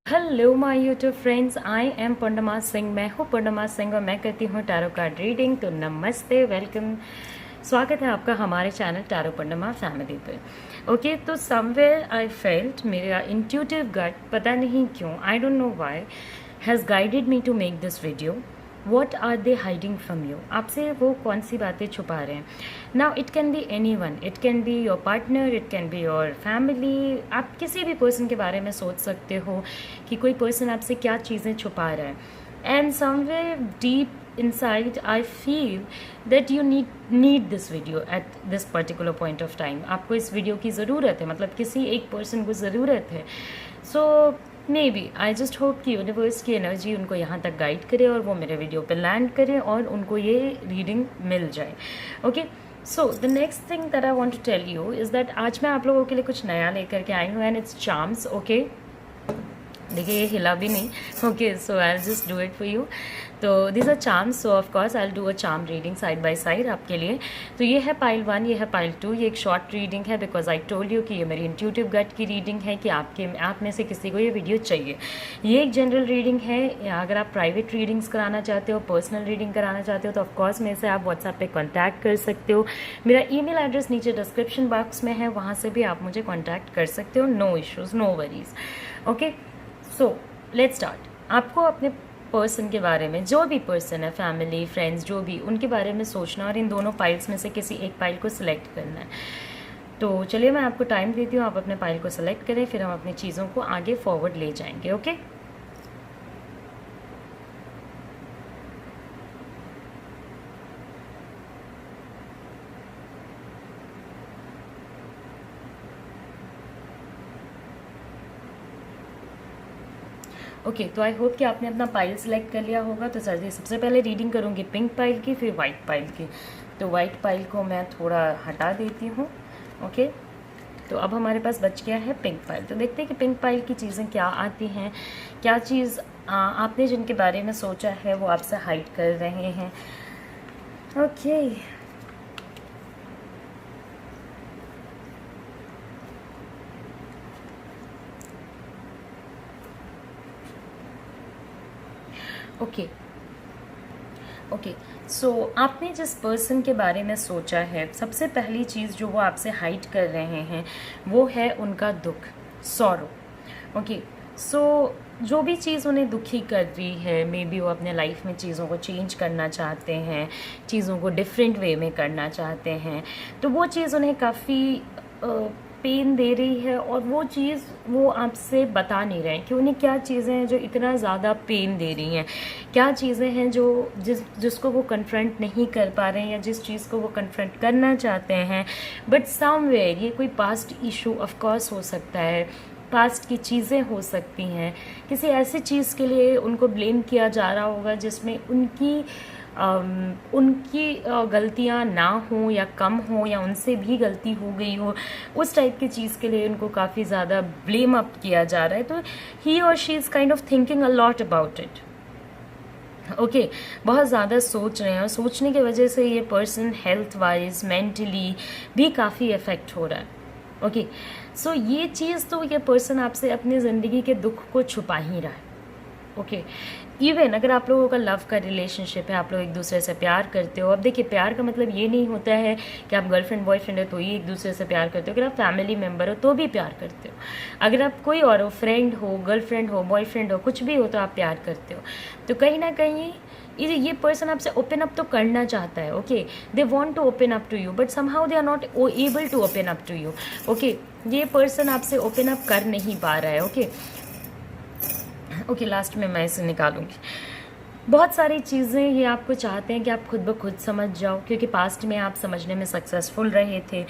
Hello my YouTube friends, I am Purnima Singh. मैं हूँ पूर्णिमा सिंह और मैं करती हूँ टैरो कार्ड रीडिंग। तो नमस्ते, वेलकम, स्वागत है आपका हमारे चैनल टैरो पूर्णिमा फैमिली पे। ओके, तो समवेयर आई फेल्ट, मेरा इंट्यूटिव गट, पता नहीं क्यों, I don't know why, has guided me to make this video. What are they hiding from you? आपसे वो कौन सी बातें छुपा रहे हैं? Now it can be anyone, it can be your partner, it can be your family. आप किसी भी पर्सन के बारे में सोच सकते हो कि कोई पर्सन आपसे क्या चीज़ें छुपा रहा है। And somewhere deep inside I feel that you need this video at this particular point of time. आपको इस वीडियो की ज़रूरत है, मतलब किसी एक पर्सन को ज़रूरत है। So maybe I just hope कि यूनिवर्स की एनर्जी उनको यहाँ तक गाइड करे और वो मेरे वीडियो पे लैंड करे और उनको ये रीडिंग मिल जाए। Okay, so the next thing that I want to tell you is that आज मैं आप लोगों के लिए कुछ नया लेकर के आई हूँ एंड इट्स चार्म्स। ओके, देखिए ये हिला भी नहीं। Okay, so I just do it for you. तो this are charms, so of course I do a charm reading side by side आपके लिए। तो ये है पाइल 1, ये है पाइल 2। ये एक शॉर्ट रीडिंग है बिकॉज आई टोल्ड यू कि ये मेरी इंट्यूटिव गट की रीडिंग है कि आप में से किसी को ये वीडियो चाहिए। ये एक जनरल रीडिंग है। अगर आप प्राइवेट रीडिंग्स कराना चाहते हो, पर्सनल रीडिंग कराना चाहते हो, तो ऑफकोर्स मेरे से आप व्हाट्सएप पे कॉन्टैक्ट कर सकते हो। मेरा ईमेल एड्रेस नीचे डिस्क्रिप्शन बॉक्स में है, वहाँ से भी आप मुझे कॉन्टैक्ट कर सकते हो। No issues, no worries. Okay, so let's start. आपको अपने पर्सन के बारे में, जो भी पर्सन है, फैमिली, फ्रेंड्स, जो भी, उनके बारे में सोचना और इन दोनों फाइल्स में से किसी एक फाइल को सिलेक्ट करना है। तो चलिए मैं आपको टाइम देती हूँ, आप अपने फाइल को सिलेक्ट करें, फिर हम अपनी चीज़ों को आगे फॉरवर्ड ले जाएंगे। ओके, ओके, तो आई होप कि आपने अपना पाइल सेलेक्ट कर लिया होगा। तो सर, सबसे पहले रीडिंग करूँगी पिंक पाइल की, फिर वाइट पाइल की। तो वाइट पाइल को मैं थोड़ा हटा देती हूँ। ओके, तो अब हमारे पास बच गया है पिंक पाइल। तो देखते हैं कि पिंक पाइल की चीज़ें क्या आती हैं, क्या चीज़ आपने जिनके बारे में सोचा है वो आपसे हाइड कर रहे हैं। ओके, ओके, ओके, सो आपने जिस पर्सन के बारे में सोचा है, सबसे पहली चीज़ जो वो आपसे हाइड कर रहे हैं वो है उनका दुख, सॉरो। ओके, सो जो भी चीज़ उन्हें दुखी कर रही है, मे बी वो अपने लाइफ में चीज़ों को चेंज करना चाहते हैं, चीज़ों को डिफरेंट वे में करना चाहते हैं, तो वो चीज़ उन्हें काफ़ी पेन दे रही है और वो चीज़ वो आपसे बता नहीं रहे हैं कि उन्हें क्या चीज़ें हैं जो इतना ज़्यादा पेन दे रही हैं, क्या चीज़ें हैं जो जिसको वो कन्फ्रंट नहीं कर पा रहे हैं या जिस चीज़ को वो कन्फ्रंट करना चाहते हैं। बट समवेयर ये कोई पास्ट इशू ऑफ कोर्स हो सकता है, पास्ट की चीज़ें हो सकती हैं, किसी ऐसी चीज़ के लिए उनको ब्लेम किया जा रहा होगा जिसमें उनकी गलतियां ना हो या कम हो या उनसे भी गलती हो गई हो, उस टाइप की चीज़ के लिए उनको काफ़ी ज़्यादा ब्लेम अप किया जा रहा है। तो ही और she is kind of thinking a lot about it. Okay, बहुत ज़्यादा सोच रहे हैं और सोचने की वजह से ये पर्सन हेल्थ वाइज, मेंटली भी काफ़ी इफ़ेक्ट हो रहा है। ओके, सो ये चीज़ तो ये पर्सन आपसे अपनी ज़िंदगी के दुख को छुपा ही रहा है। ओके, इवन अगर आप लोगों का लव का रिलेशनशिप है, आप लोग एक दूसरे से प्यार करते हो। अब देखिए, प्यार का मतलब ये नहीं होता है कि आप गर्लफ्रेंड बॉयफ्रेंड हो तो ही एक दूसरे से प्यार करते हो। अगर आप फैमिली मेम्बर हो तो भी प्यार करते हो। अगर आप कोई और हो, फ्रेंड हो, गर्लफ्रेंड हो, बॉयफ्रेंड हो, कुछ भी हो, तो आप प्यार करते हो। तो कहीं ना कहीं ये पर्सन आपसे ओपन अप तो करना चाहता है। Okay, they want to open up to you but somehow they are not able to open up to you. Okay, ये पर्सन आपसे ओपन अप कर नहीं पा रहा है। ओके, ओके, लास्ट में मैं इसे निकालूंगी। बहुत सारी चीज़ें ये आपको चाहते हैं कि आप खुद ब खुद समझ जाओ, क्योंकि पास्ट में आप समझने में सक्सेसफुल रहे थे,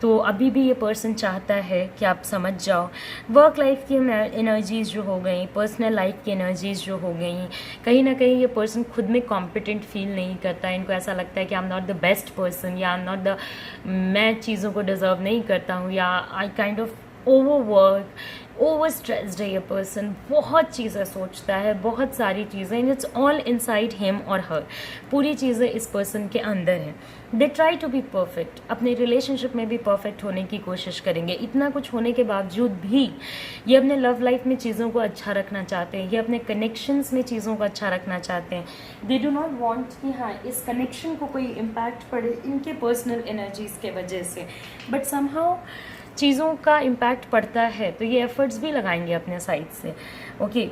तो अभी भी ये पर्सन चाहता है कि आप समझ जाओ। वर्क लाइफ की एनर्जीज़ जो हो गई, पर्सनल लाइफ की एनर्जीज़ जो हो गई, कहीं ना कहीं ये पर्सन खुद में कॉम्पिटेंट फील नहीं करता। इनको ऐसा लगता है कि I am not the best person, या आई एम नॉट मैं चीज़ों को डिज़र्व नहीं करता हूँ, या I kind of overwork, over stressed है ये पर्सन, बहुत चीज़ें सोचता है, बहुत सारी चीज़ें, and it's all inside him और हर, पूरी चीज़ें इस पर्सन के अंदर हैं। They try to be perfect, अपने रिलेशनशिप में भी परफेक्ट होने की कोशिश करेंगे। इतना कुछ होने के बावजूद भी ये अपने लव लाइफ में चीज़ों को अच्छा रखना चाहते हैं, ये अपने कनेक्शंस में चीज़ों को अच्छा रखना चाहते हैं। दे डू नॉट वांट कि हाँ इस कनेक्शन को कोई इम्पैक्ट पड़े इनके पर्सनल एनर्जीज के वजह से, बट समहाउ चीज़ों का इम्पैक्ट पड़ता है तो ये एफर्ट्स भी लगाएंगे अपने साइड से। ओके,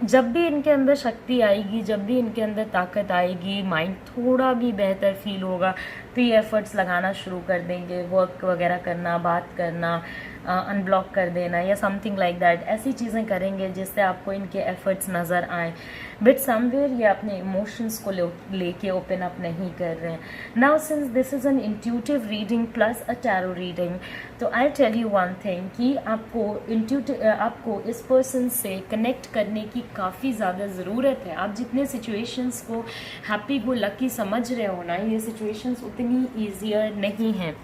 जब भी इनके अंदर शक्ति आएगी, जब भी इनके अंदर ताकत आएगी, माइंड थोड़ा भी बेहतर फील होगा तो ये एफर्ट्स लगाना शुरू कर देंगे, वर्क वगैरह करना, बात करना, अनब्लॉक कर देना या समथिंग लाइक दैट, ऐसी चीज़ें करेंगे जिससे आपको इनके एफर्ट्स नज़र आए। बट समवेयर ये अपने इमोशंस को लेके ओपन अप नहीं कर रहे हैं। Now since this is an intuitive reading plus a tarot reading, तो I tell you one thing कि आपको इस पर्सन से कनेक्ट करने की काफ़ी ज़्यादा ज़रूरत है। आप जितने सिचुएशंस को हैप्पी गो लकी समझ रहे हो ना, ये सिचुएशंस उतनी ईजियर नहीं हैं।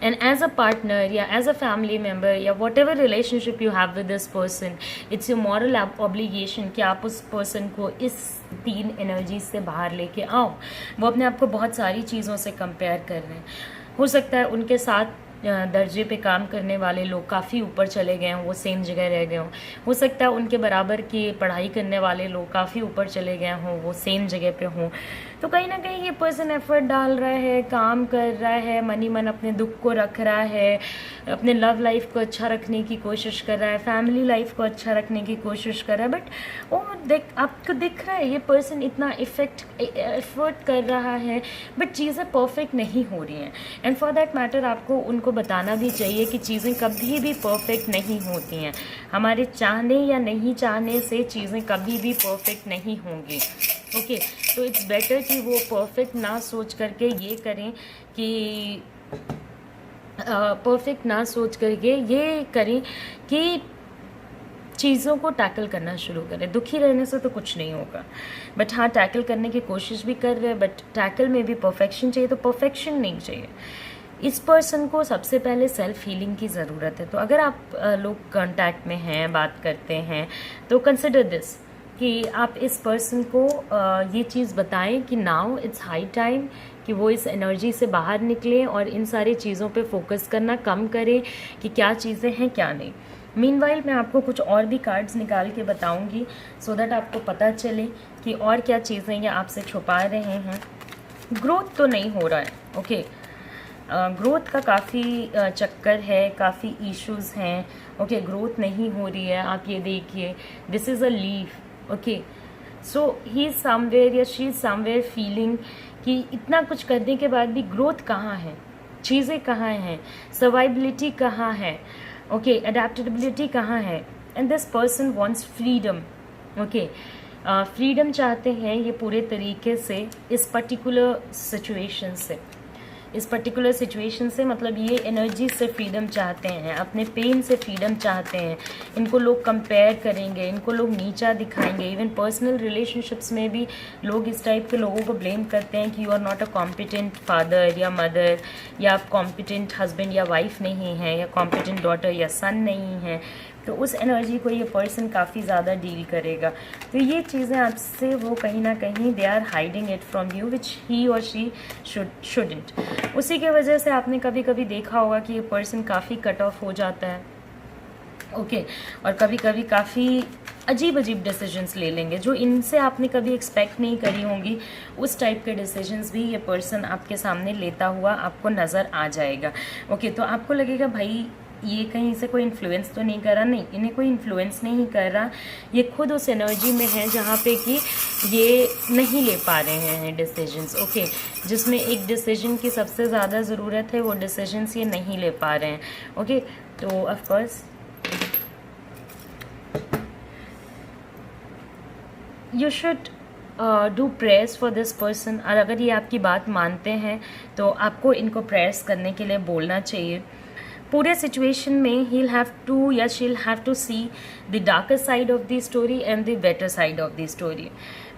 And as a partner या as a family member या whatever relationship you have with this person, it's your moral obligation कि आप उस person को इस 3 energies से बाहर लेके आओ। वो अपने आप को बहुत सारी चीज़ों से compare कर रहे हैं। हो सकता है उनके साथ दर्जे पे काम करने वाले लोग काफ़ी ऊपर चले गए हों, वो सेम जगह रह गए हों। हो सकता है उनके बराबर की पढ़ाई करने वाले लोग काफ़ी ऊपर चले गए हों, वो सेम जगह पे हों। तो कहीं ना कहीं ये पर्सन एफर्ट डाल रहा है, काम कर रहा है, मनी मन अपने दुख को रख रहा है, अपने लव लाइफ को अच्छा रखने की कोशिश कर रहा है, फैमिली लाइफ को अच्छा रखने की कोशिश कर रहा है। बट वो आपको दिख रहा है ये पर्सन इतना एफर्ट कर रहा है, बट चीज़ें परफेक्ट नहीं हो रही हैं। एंड फॉर दैट मैटर आपको उनको बताना भी चाहिए कि चीज़ें कभी भी परफेक्ट नहीं होती हैं। हमारे चाहने या नहीं चाहने से चीज़ें कभी भी परफेक्ट नहीं होंगी। ओके, तो इट्स बेटर कि वो परफेक्ट ना सोच करके ये करें कि कि चीज़ों को टैकल करना शुरू करें। दुखी रहने से तो कुछ नहीं होगा, बट हाँ टैकल करने की कोशिश भी कर रहे हैं, बट टैकल में भी परफेक्शन चाहिए, तो परफेक्शन नहीं चाहिए। इस पर्सन को सबसे पहले सेल्फ हीलिंग की ज़रूरत है। तो अगर आप लोग कांटेक्ट में हैं, बात करते हैं, तो कंसिडर दिस कि आप इस पर्सन को ये चीज़ बताएं कि नाउ इट्स हाई टाइम कि वो इस एनर्जी से बाहर निकलें और इन सारी चीज़ों पे फोकस करना कम करें कि क्या चीज़ें हैं क्या नहीं। मीनवाइल मैं आपको कुछ और भी कार्ड्स निकाल के बताऊंगी सो दैट आपको पता चले कि और क्या चीज़ें ये आपसे छुपा रहे हैं। ग्रोथ तो नहीं हो रहा है, ओके, ग्रोथ का काफ़ी चक्कर है, काफ़ी इश्यूज़ हैं। ओके, ग्रोथ नहीं हो रही है। आप ये देखिए, this is a leaf. Okay, so he is somewhere या शी इज़ समवेयर फीलिंग कि इतना कुछ करने के बाद भी ग्रोथ कहाँ है, चीज़ें कहाँ हैं, सर्वाइबिलिटी कहाँ है, ओके, अडेप्टेबिलिटी कहाँ है। And this person wants freedom. Okay, freedom चाहते हैं ये पूरे तरीके से इस पर्टिकुलर सिचुएशन से, मतलब ये एनर्जी से फ्रीडम चाहते हैं, अपने पेन से फ्रीडम चाहते हैं। इनको लोग कंपेयर करेंगे, इनको लोग नीचा दिखाएंगे। इवन पर्सनल रिलेशनशिप्स में भी लोग इस टाइप के लोगों को ब्लेम करते हैं कि you are not a competent father या मदर, या आप कॉम्पिटेंट हस्बैंड या वाइफ नहीं हैं, या कॉम्पिटेंट डॉटर या सन नहीं हैं। तो उस एनर्जी को ये पर्सन काफ़ी ज़्यादा डील करेगा। तो ये चीज़ें आपसे वो कहीं ना कहीं they are hiding it from you which he और शी शुडंट। उसी के वजह से आपने कभी कभी देखा होगा कि ये पर्सन काफ़ी कट ऑफ हो जाता है। ओके, और कभी कभी काफ़ी अजीब डिसीजंस ले लेंगे जो इनसे आपने कभी एक्सपेक्ट नहीं करी होंगी। उस टाइप के डिसीजंस भी ये पर्सन आपके सामने लेता हुआ आपको नज़र आ जाएगा। ओके, तो आपको लगेगा भाई ये कहीं से कोई इन्फ्लुएंस तो नहीं कर रहा। नहीं, इन्हें कोई इन्फ्लुएंस नहीं कर रहा, ये खुद उस एनर्जी में है जहाँ पे कि ये नहीं ले पा रहे हैं डिसीजंस। ओके, जिसमें एक डिसीजन की सबसे ज़्यादा ज़रूरत है, वो डिसीजंस ये नहीं ले पा रहे हैं। ओके, तो of course you should do prayers for this person. और अगर ये आपकी बात मानते हैं तो आपको इनको प्रेयर्स करने के लिए बोलना चाहिए। पूरे सिचुएशन में he'll have to या she'll have to see the darker side of the story and the better side of the story.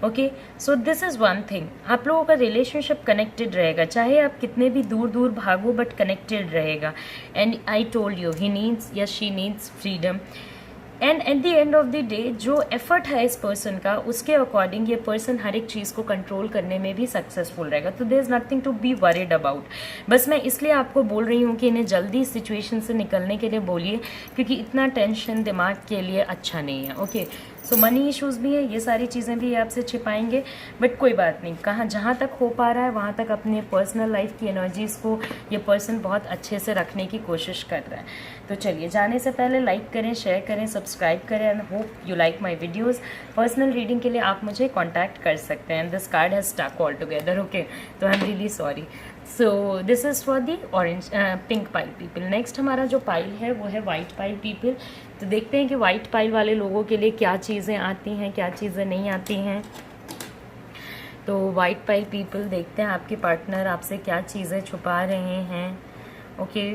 Okay, so this is one thing, आप लोगों का रिलेशनशिप कनेक्टेड रहेगा, चाहे आप कितने भी दूर दूर भागो बट कनेक्टेड रहेगा. And I told you he needs या she needs freedom. And at the end of the day जो एफर्ट है इस पर्सन का, उसके अकॉर्डिंग ये पर्सन हर एक चीज़ को कंट्रोल करने में भी सक्सेसफुल रहेगा. तो there is nothing to be worried about. बस मैं इसलिए आपको बोल रही हूँ कि इन्हें जल्दी सिचुएशन से निकलने के लिए बोलिए, क्योंकि इतना टेंशन दिमाग के लिए अच्छा नहीं है. ओके, सो मनी इश्यूज़ भी है, ये सारी चीज़ें भी आपसे छिपाएंगे, बट कोई बात नहीं. कहाँ जहाँ तक हो पा रहा है वहाँ तक अपने पर्सनल लाइफ की एनर्जीज़ को ये पर्सन बहुत अच्छे से रखने की कोशिश कर रहा है. तो चलिए, जाने से पहले लाइक करें, शेयर करें, सब्सक्राइब करें and hope you like my videos. Personal reading के लिए आप मुझे कॉन्टैक्ट कर सकते हैं. This card has stuck all together. Okay, तो I am really sorry. So this is for the orange pink pile people. Next हमारा जो पाइल है वो है वाइट पाइल पीपल. तो देखते हैं कि वाइट पाइल वाले लोगों के लिए क्या चीज़ें आती हैं, क्या चीज़ें नहीं आती हैं. तो वाइट पाइल पीपल, देखते हैं आपके पार्टनर आपसे क्या चीज़ें छुपा रहे हैं. ओके,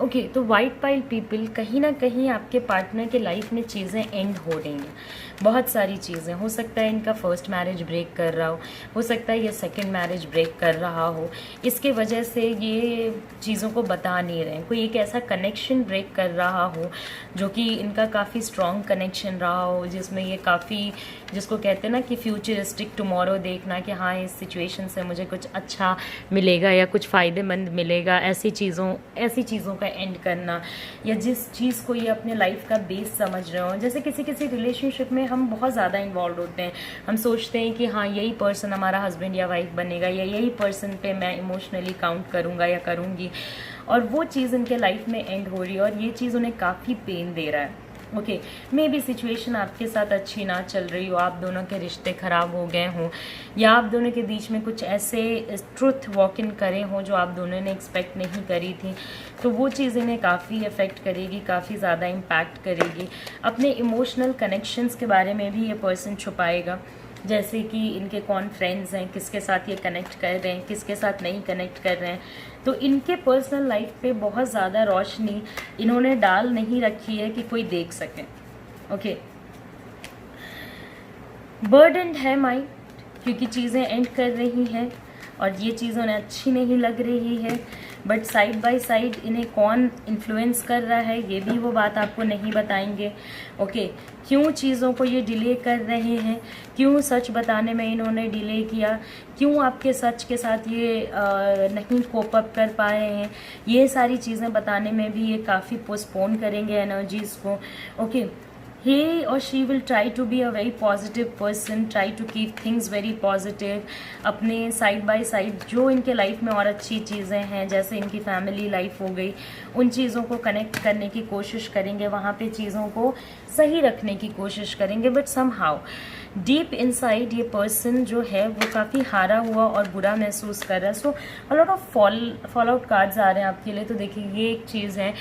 ओके, तो वाइट पाइल पीपल, कहीं ना कहीं आपके पार्टनर के लाइफ में चीज़ें एंड हो रही हैं. बहुत सारी चीज़ें, हो सकता है इनका फर्स्ट मैरिज ब्रेक कर रहा हो सकता है ये सेकंड मैरिज ब्रेक कर रहा हो. इसके वजह से ये चीज़ों को बता नहीं रहे. कोई एक ऐसा कनेक्शन ब्रेक कर रहा हो जो कि इनका काफ़ी स्ट्रॉन्ग कनेक्शन रहा हो, जिसमें ये काफ़ी, जिसको कहते हैं ना कि फ्यूचरिस्टिक टुमारो देखना कि हाँ इस सिचुएशन से मुझे कुछ अच्छा मिलेगा या कुछ फ़ायदेमंद मिलेगा, ऐसी चीज़ों का एंड करना, या जिस चीज़ को ये अपने लाइफ का बेस समझ रहे हो. जैसे किसी रिलेशनशिप में हम बहुत ज़्यादा इन्वॉल्व होते हैं, हम सोचते हैं कि हाँ यही पर्सन हमारा हस्बैंड या वाइफ बनेगा, या यही पर्सन पे मैं इमोशनली काउंट करूँगा या करूँगी, और वो चीज़ इनके लाइफ में एंड हो रही है और ये चीज़ उन्हें काफ़ी पेन दे रहा है. ओके, मे बी सिचुएशन आपके साथ अच्छी ना चल रही हो, आप दोनों के रिश्ते ख़राब हो गए हों, या आप दोनों के बीच में कुछ ऐसे ट्रुथ वॉक इन करे हों जो आप दोनों ने एक्सपेक्ट नहीं करी थी. तो वो चीज़ इन्हें काफ़ी अफेक्ट करेगी, काफ़ी ज़्यादा इम्पैक्ट करेगी. अपने इमोशनल कनेक्शंस के बारे में भी ये पर्सन छुपाएगा, जैसे कि इनके कौन फ्रेंड्स हैं, किसके साथ ये कनेक्ट कर रहे हैं, किसके साथ नहीं कनेक्ट कर रहे हैं. तो इनके पर्सनल लाइफ पे बहुत ज़्यादा रोशनी इन्होंने डाल नहीं रखी है कि कोई देख सके. ओके, बर्डन्ड है माइंड, क्योंकि चीज़ें एंड कर रही हैं और ये चीज़ उन्हें अच्छी नहीं लग रही है. बट साइड बाय साइड इन्हें कौन इन्फ्लुएंस कर रहा है ये भी वो बात आपको नहीं बताएंगे. ओके, क्यों चीज़ों को ये डिले कर रहे हैं, क्यों सच बताने में इन्होंने डिले किया, क्यों आपके सच के साथ ये नहीं कोप अप कर पा रहे हैं, ये सारी चीज़ें बताने में भी ये काफ़ी पोस्टपोन करेंगे एनर्जीज़ को. Okay, he or she will try to be a very positive person, try to keep things very positive. अपने साइड बाय साइड जो इनके लाइफ में और अच्छी चीज़ें हैं, जैसे इनकी फैमिली लाइफ हो गई, उन चीज़ों को कनेक्ट करने की कोशिश करेंगे, वहाँ पे चीज़ों को सही रखने की कोशिश करेंगे. बट समहाउ डीप इनसाइड ये पर्सन जो है वो काफ़ी हारा हुआ और बुरा महसूस कर रहा है. So a lot of fall out cards आ रहे हैं आपके लिए. तो देखिए, ये एक चीज़ है,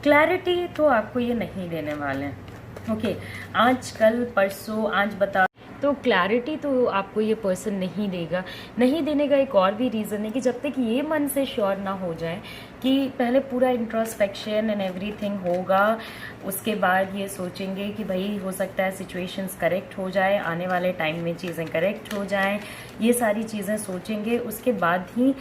क्लैरिटी तो आपको ये नहीं देने वाले हैं. ओके, आज कल परसों आज बता, तो क्लैरिटी तो आपको ये पर्सन नहीं देगा. नहीं देने का एक और भी रीज़न है कि जब तक ये मन से श्योर ना हो जाए कि पहले पूरा इंट्रोस्पेक्शन एंड एवरीथिंग होगा, उसके बाद ये सोचेंगे कि भाई हो सकता है सिचुएशंस करेक्ट हो जाए, आने वाले टाइम में चीज़ें करेक्ट हो जाएं, ये सारी चीज़ें सोचेंगे, उसके बाद ही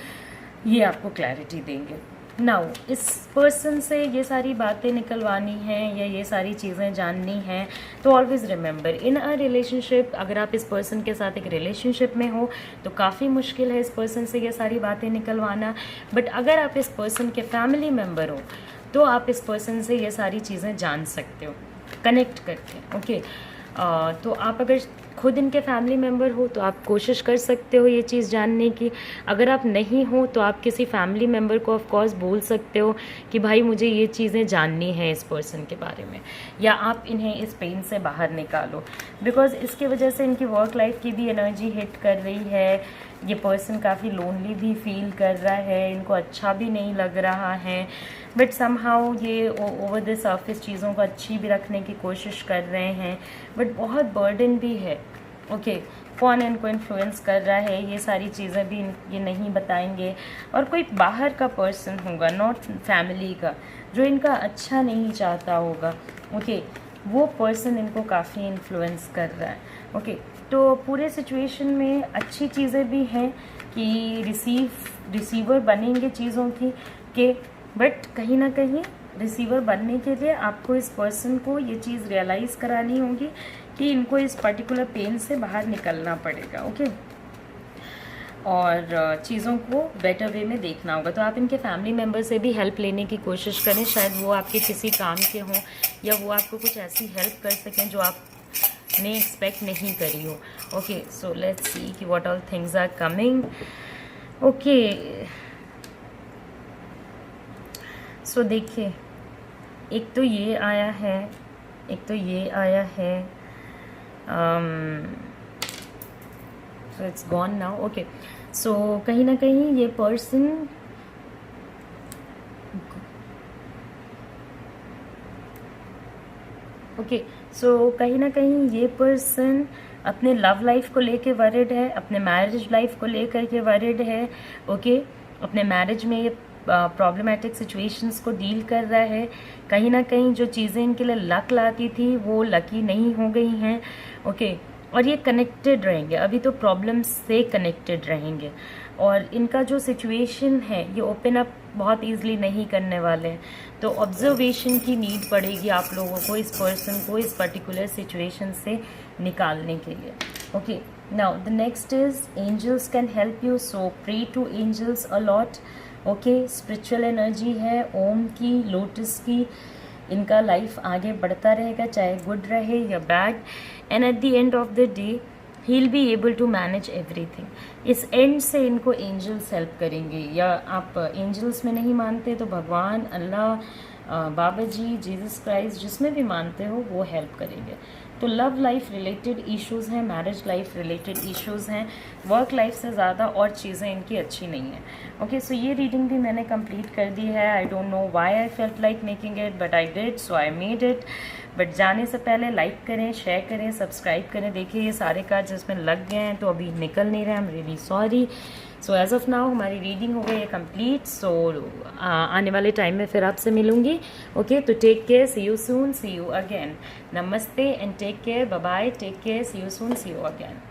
ये आपको क्लैरिटी देंगे. नाउ इस पर्सन से ये सारी बातें निकलवानी हैं या ये सारी चीज़ें जाननी हैं, तो always remember, in a relationship, अगर आप इस पर्सन के साथ एक रिलेशनशिप में हो तो काफ़ी मुश्किल है इस पर्सन से ये सारी बातें निकलवाना. बट अगर आप इस पर्सन के फैमिली मेम्बर हो तो आप इस पर्सन से ये सारी चीज़ें जान सकते हो कनेक्ट करके. ओके, तो आप अगर खुद इनके फैमिली मेम्बर हो तो आप कोशिश कर सकते हो ये चीज़ जानने की. अगर आप नहीं हो तो आप किसी फैमिली मेम्बर को ऑफ कोर्स बोल सकते हो कि भाई मुझे ये चीज़ें जाननी है इस पर्सन के बारे में, या आप इन्हें इस पेन से बाहर निकालो. बिकॉज इसकी वजह से इनकी वर्क लाइफ की भी एनर्जी हिट कर रही है. ये पर्सन काफ़ी लोनली भी फील कर रहा है, इनको अच्छा भी नहीं लग रहा है. बट समहाउ ये ओवर द सर्फेस चीज़ों को अच्छी भी रखने की कोशिश कर रहे हैं, बट बहुत बर्डन भी है. ओके, कौन इनको इन्फ्लुएंस कर रहा है, ये सारी चीज़ें भी ये नहीं बताएंगे। और कोई बाहर का पर्सन होगा, नॉट फैमिली का, जो इनका अच्छा नहीं चाहता होगा। ओके, वो पर्सन इनको काफ़ी इन्फ्लुएंस कर रहा है। ओके, तो पूरे सिचुएशन में अच्छी चीज़ें भी हैं कि रिसीवर बनेंगे चीज़ों की के, बट कहीं ना कहीं रिसीवर बनने के लिए आपको इस पर्सन को ये चीज़ रियलाइज़ करानी होगी कि इनको इस पर्टिकुलर पेन से बाहर निकलना पड़ेगा। ओके, और चीज़ों को बेटर वे में देखना होगा। तो आप इनके फैमिली मेम्बर से भी हेल्प लेने की कोशिश करें, शायद वो आपके किसी काम के हों या वो आपको कुछ ऐसी हेल्प कर सकें जो आपने एक्सपेक्ट नहीं करी हो। ओके, सो लेट्स सी कि what all things are coming. Okay, so देखिए, एक तो ये आया है, एक तो ये आया है, so it's gone now. Okay, so कहीं ना कहीं ये पर्सन सो कहीं ना कहीं ये पर्सन अपने लव लाइफ को लेके वरिड है, अपने मैरिज लाइफ को लेकर के वरिड है। ओके, अपने मैरिज में ये प्रॉब्लमेटिक सिचुएशंस को डील कर रहा है। कहीं ना कहीं जो चीज़ें इनके लिए लक लाती थी वो लकी नहीं हो गई हैं। ओके, और ये कनेक्टेड रहेंगे, अभी तो प्रॉब्लम्स से कनेक्टेड रहेंगे। और इनका जो सिचुएशन है ये ओपन अप बहुत ईजिली नहीं करने वाले हैं। तो ऑब्जर्वेशन की नीड पड़ेगी आप लोगों को इस पर्सन को इस पर्टिकुलर सिचुएशन से निकालने के लिए। Okay, now the next is angels can help you, so pray to angels a lot. Okay, spiritual energy है ओम की, लोटस की। इनका लाइफ आगे बढ़ता रहेगा, चाहे गुड रहे या bad, and at the end of the day he will be able to manage everything. इस एंड से इनको एंजल्स हेल्प करेंगे, या आप एंजल्स में नहीं मानते तो भगवान, अल्लाह, बाबा जी, जीसस क्राइस्ट, जिसमें भी मानते हो वो हेल्प करेंगे। तो लव लाइफ रिलेटेड इश्यूज़ हैं, मैरिज लाइफ रिलेटेड इश्यूज़ हैं, वर्क लाइफ से ज़्यादा और चीज़ें इनकी अच्छी नहीं हैं। ओके, सो ये रीडिंग भी मैंने कंप्लीट कर दी है। आई don't know why I felt like making it, but I did, so I made it. But जाने से पहले लाइक करें, शेयर करें, सब्सक्राइब करें। देखिए ये सारे कार्ड जिसमें लग गए हैं तो अभी निकल नहीं रहे, I am really sorry. So as of now हमारी रीडिंग हो गई है कंप्लीट। सो आने वाले टाइम में फिर आपसे मिलूंगी। ओके, तो take care, see you soon, see you again. नमस्ते and take care, bye bye, take care, see you soon, see you again.